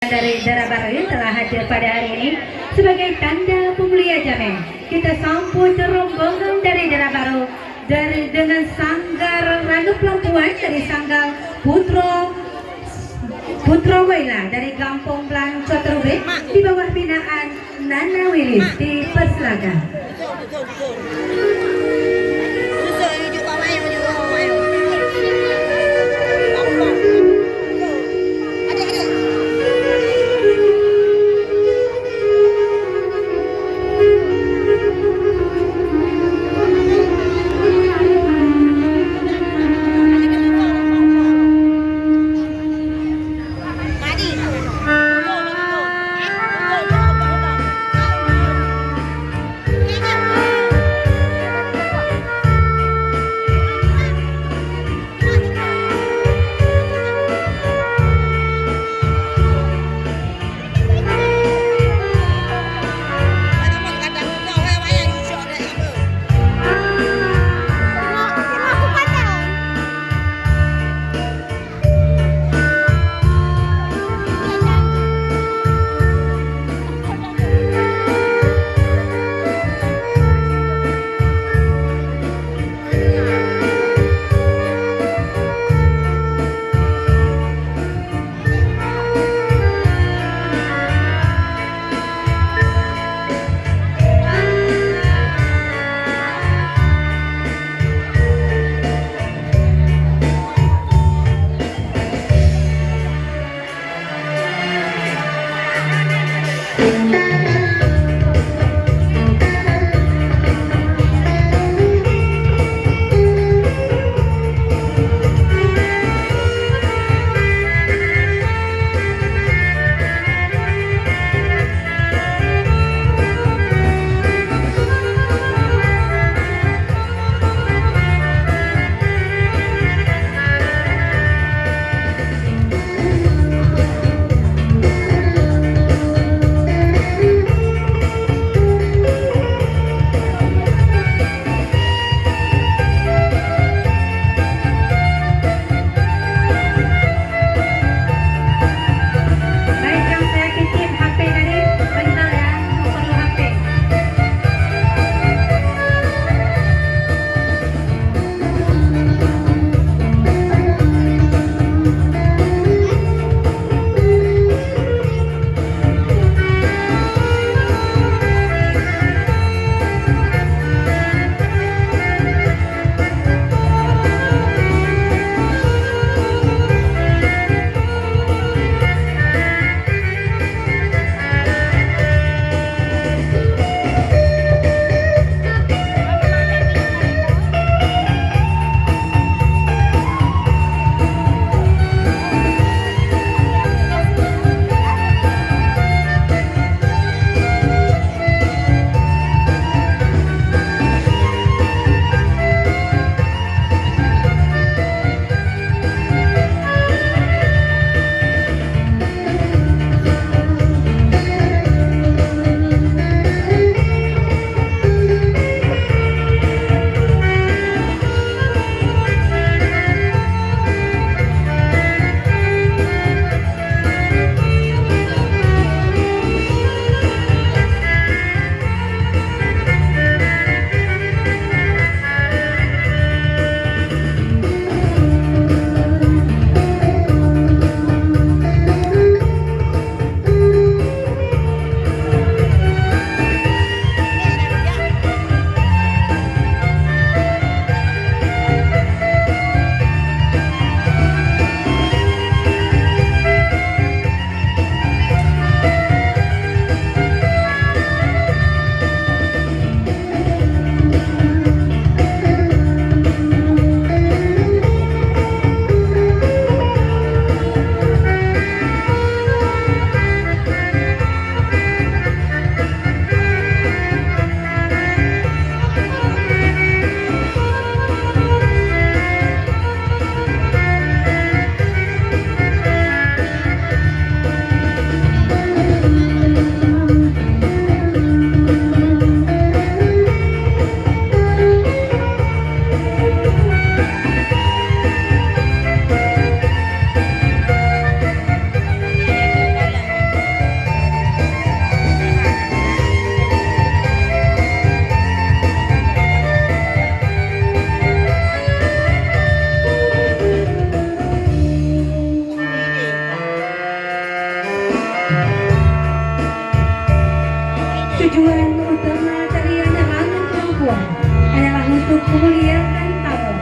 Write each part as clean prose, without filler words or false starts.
Dari Dara Baru telah hadir pada hari ini sebagai tanda pemulia Jamek. Kita sambut rombongan dari Dara Baru dengan sanggar Ranu Pelampuan dari sanggar Putro Waila dari Kampung Blang Cotrube di bawah binaan Nana Wilis di Perslaga. Tujuan utama tarian Ranum Perempuan adalah untuk memuliakan tamu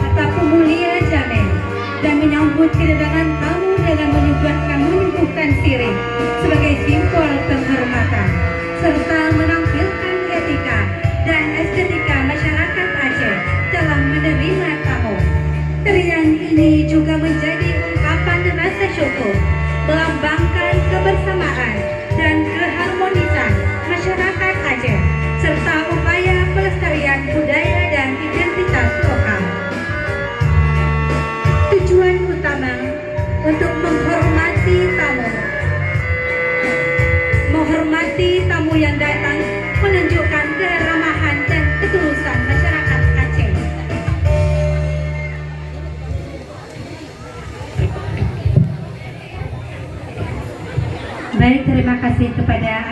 atau pemulia jamet dan menyambut kedatangan tamu dengan menyuguhkan sirih sebagai simbol penghormatan serta menampilkan etika dan estetika masyarakat Aceh dalam menerima tamu. Tarian ini juga menjadi ungkapan rasa syukur, melambangkan kebersamaan dan keharmonisan masyarakat Aceh serta upaya pelestarian budaya dan identitas lokal. Tujuan utama untuk menghormati tamu yang datang, menunjukkan keramahan dan ketulusan masyarakat Aceh. Baik, terima kasih kepada